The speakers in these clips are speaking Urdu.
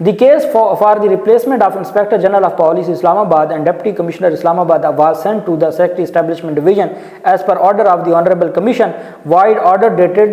The case for the replacement of Inspector General of Police Islamabad and Deputy Commissioner Islamabad was sent to the Secretary Establishment Division as per order of the Honorable Commission, void order dated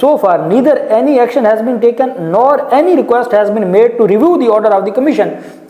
so far neither any action has been taken nor any request has been made to review the order of the commission,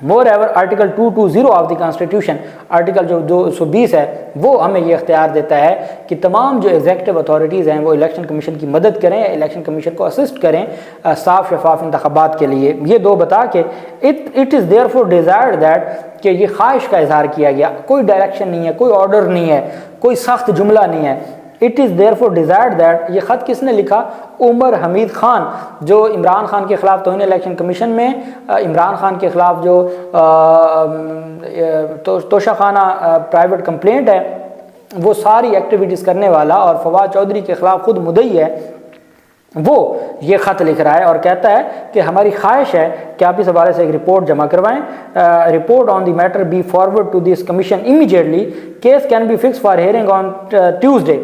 more ever article 220 of the constitution, article جو 220 ہے وہ ہمیں یہ اختیار دیتا ہے کہ تمام جو ایگزیکٹو اتھارٹیز ہیں وہ الیکشن کمیشن کی مدد کریں، الیکشن کمیشن کو اسسٹ کریں صاف شفاف انتخابات کے لیے۔ یہ دو بتا کے it is therefore desired that کہ یہ خواہش کا اظہار کیا گیا، کوئی ڈائریکشن نہیں ہے، کوئی آرڈر نہیں ہے، کوئی سخت جملہ نہیں ہے۔ It is therefore desired that, یہ خط کس نے لکھا؟ عمر حمید خان، جو عمران خان کے خلاف توہین الیکشن کمیشن میں عمران خان کے خلاف جو توشہ خانہ پرائیویٹ کمپلینٹ ہے وہ ساری ایکٹیویٹیز کرنے والا اور فواد چودھری کے خلاف خود مدعی ہے، وہ یہ خط لکھ رہا ہے اور کہتا ہے کہ ہماری خواہش ہے کہ آپ اس حوالے سے ایک رپورٹ جمع کروائیں، report on the matter be forwarded to this commission immediately, case can be fixed for hearing on Tuesday.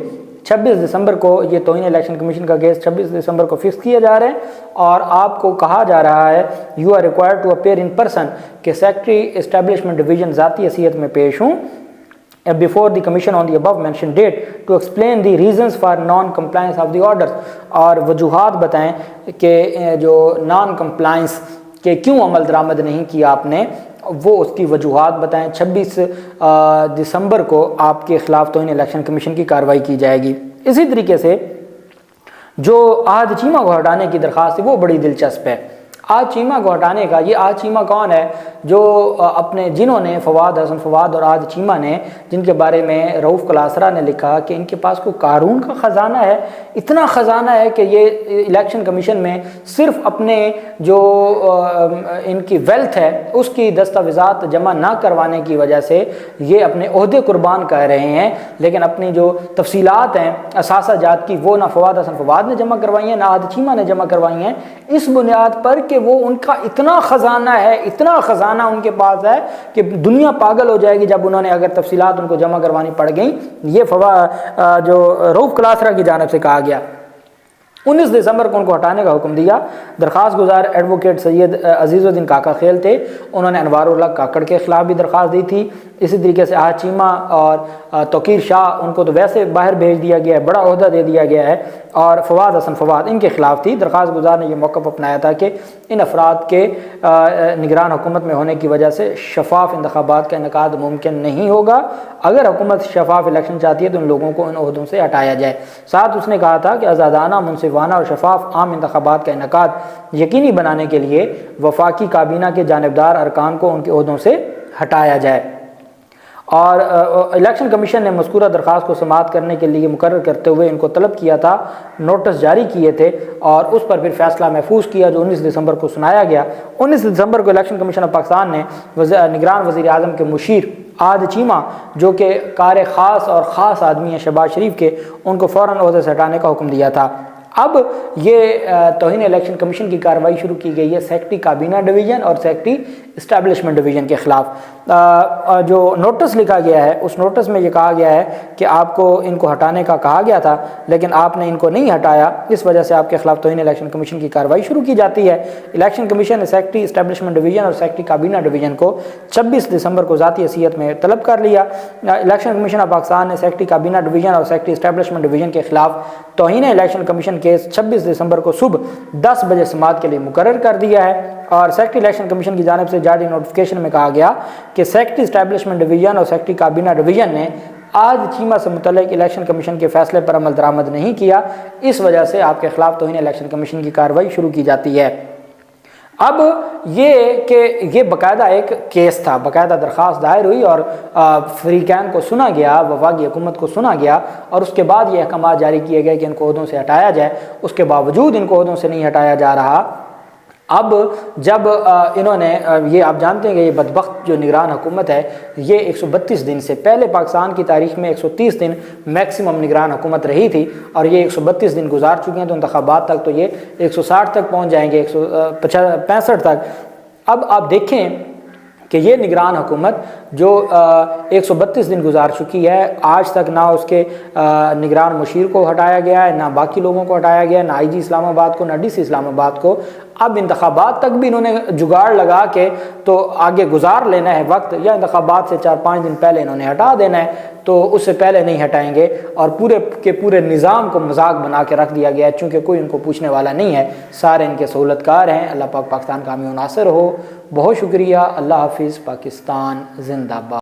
26 دسمبر کو یہ توہین الیکشن کمیشن کا کیس 26 دسمبر کو فکس کیا جا رہا ہے، اور آپ کو کہا جا رہا ہے you are required to appear in person, کہ سیکرٹری اسٹیبلشمنٹ ڈویژن ذاتی حیثیت میں پیش ہوں before the commission on the above mentioned date to explain the reasons for non compliance of the orders، اور وجوہات بتائیں کہ جو نان کمپلائنس کہ کیوں عمل درآمد نہیں کیا آپ نے، وہ اس کی وجوہات بتائیں۔ 26 دسمبر کو آپ کے خلاف توہین الیکشن کمیشن کی کارروائی کی جائے گی۔ اسی طریقے سے جو عہد چیمہ کو ہٹانے کی درخواست ہے وہ بڑی دلچسپ ہے۔ عہد چیمہ کو ہٹانے کا، یہ عہد چیمہ کون ہے؟ جو اپنے جنہوں نے فواد، حسن فواد اور عہد چیمہ نے، جن کے بارے میں رؤوف کلاسرا نے لکھا کہ ان کے پاس کوئی قارون کا خزانہ ہے، اتنا خزانہ ہے کہ یہ الیکشن کمیشن میں صرف اپنے جو ان کی ویلتھ ہے اس کی دستاویزات جمع نہ کروانے کی وجہ سے یہ اپنے عہدے قربان کر رہے ہیں، لیکن اپنی جو تفصیلات ہیں اثاثہ جات کی وہ نہ فواد حسن فواد نے جمع کروائی ہیں نہ عہد چیمہ نے جمع کروائی ہیں، اس بنیاد پر کہ وہ ان کا اتنا خزانہ ہے، اتنا خزانہ ان کے پاس ہے کہ دنیا پاگل ہو جائے گی جب انہوں نے اگر تفصیلات ان کو جمع کروانی پڑ گئیں۔ یہ جو رؤوف کلاسرا کی جانب سے کہا گیا۔ 19 دسمبر کو ان کو ہٹانے کا حکم دیا۔ درخواست گزار ایڈوکیٹ سید عزیز الدین کاکا خیل تھے، انہوں نے انوار اللہ کاکڑ کے خلاف بھی درخواست دی تھی۔ اسی طریقے سے عہد چیمہ اور توقیر شاہ، ان کو تو ویسے باہر بھیج دیا گیا ہے، بڑا عہدہ دے دیا گیا ہے، اور فواد حسن فواد ان کے خلاف تھی۔ درخواست گزار نے یہ موقف اپنایا تھا کہ ان افراد کے نگران حکومت میں ہونے کی وجہ سے شفاف انتخابات کا انعقاد ممکن نہیں ہوگا، اگر حکومت شفاف الیکشن چاہتی ہے تو ان لوگوں کو ان عہدوں سے ہٹایا جائے۔ ساتھ اس نے کہا تھا کہ آزادانہ، منصفانہ اور شفاف عام انتخابات کا انعقاد یقینی بنانے کے لیے وفاقی کابینہ کے جانبدار ارکان کو ان کے عہدوں سے ہٹایا جائے، اور الیکشن کمیشن نے مذکورہ درخواست کو سماعت کرنے کے لیے مقرر کرتے ہوئے ان کو طلب کیا تھا، نوٹس جاری کیے تھے، اور اس پر پھر فیصلہ محفوظ کیا جو 19 دسمبر کو سنایا گیا۔ 19 دسمبر کو الیکشن کمیشن آف پاکستان نے نگران وزیر اعظم کے مشیر عہد چیمہ، جو کہ کار خاص اور خاص آدمی ہیں شہباز شریف کے، ان کو فوراً عہدے سے ہٹانے کا حکم دیا تھا۔ اب یہ توہین الیکشن کمیشن کی کارروائی شروع کی گئی ہے سیکرٹری کابینہ ڈویژن اور سیکرٹری اسٹیبلشمنٹ ڈویژن کے خلاف۔ جو نوٹس لکھا گیا ہے اس نوٹس میں یہ کہا گیا ہے کہ آپ کو ان کو ہٹانے کا کہا گیا تھا، لیکن آپ نے ان کو نہیں ہٹایا، اس وجہ سے آپ کے خلاف توہین الیکشن کمیشن کی کارروائی شروع کی جاتی ہے۔ الیکشن کمیشن نے سیکرٹری اسٹیبلشمنٹ ڈویژن اور سیکرٹری کابینہ ڈویژن کو 26 دسمبر کو ذاتی حیثیت میں طلب کر لیا۔ الیکشن کمیشن آف پاکستان نے سیکرٹری کابینہ ڈویژن اور سیکرٹری اسٹیبلشمنٹ ڈویژن کے خلاف توہین الیکشن کمیشن کیس 26 دسمبر کو صبح 10 بجے سماعت کے لیے مقرر کر دیا ہے، اور سیکرٹری الیکشن کمیشن کی جانب سے جاری نوٹیفکیشن میں کہا گیا کہ سیکرٹری اسٹیبلشمنٹ ڈویژن اور سیکرٹری کابینہ ڈویژن نے عہد چیمہ سے متعلق الیکشن کمیشن کے فیصلے پر عمل درآمد نہیں کیا، اس وجہ سے آپ کے خلاف توہین الیکشن کمیشن کی کارروائی شروع کی جاتی ہے۔ اب یہ کہ یہ باقاعدہ ایک کیس تھا، باقاعدہ درخواست دائر ہوئی اور فریقین کو سنا گیا، وفاقی حکومت کو سنا گیا، اور اس کے بعد یہ احکامات جاری کیے گئے کہ ان کو عہدوں سے ہٹایا جائے۔ اس کے باوجود ان کو عہدوں سے نہیں ہٹایا جا رہا۔ اب جب انہوں نے یہ آپ جانتے ہیں کہ یہ بدبخت جو نگران حکومت ہے، یہ 132 دن سے پہلے پاکستان کی تاریخ میں 130 دن میکسیمم نگران حکومت رہی تھی، اور یہ 132 دن گزار چکے ہیں، تو انتخابات تک تو یہ 160 تک پہنچ جائیں گے، 165 تک۔ اب آپ دیکھیں کہ یہ نگران حکومت جو 132 دن گزار چکی ہے، آج تک نہ اس کے نگران مشیر کو ہٹایا گیا ہے، نہ باقی لوگوں کو ہٹایا گیا ہے، نہ آئی جی اسلام آباد کو، نہ ڈی سی اسلام آباد کو۔ اب انتخابات تک بھی انہوں نے جگاڑ لگا کے تو آگے گزار لینا ہے وقت، یا انتخابات سے 4-5 دن پہلے انہوں نے ہٹا دینا ہے، تو اس سے پہلے نہیں ہٹائیں گے، اور پورے کے پورے نظام کو مذاق بنا کے رکھ دیا گیا ہے، چونکہ کوئی ان کو پوچھنے والا نہیں ہے، سارے ان کے سہولت کار ہیں۔ اللہ پاک پاکستان کامیاب و ناصر ہو۔ بہت شکریہ، اللہ حافظ، پاکستان زندہ باد۔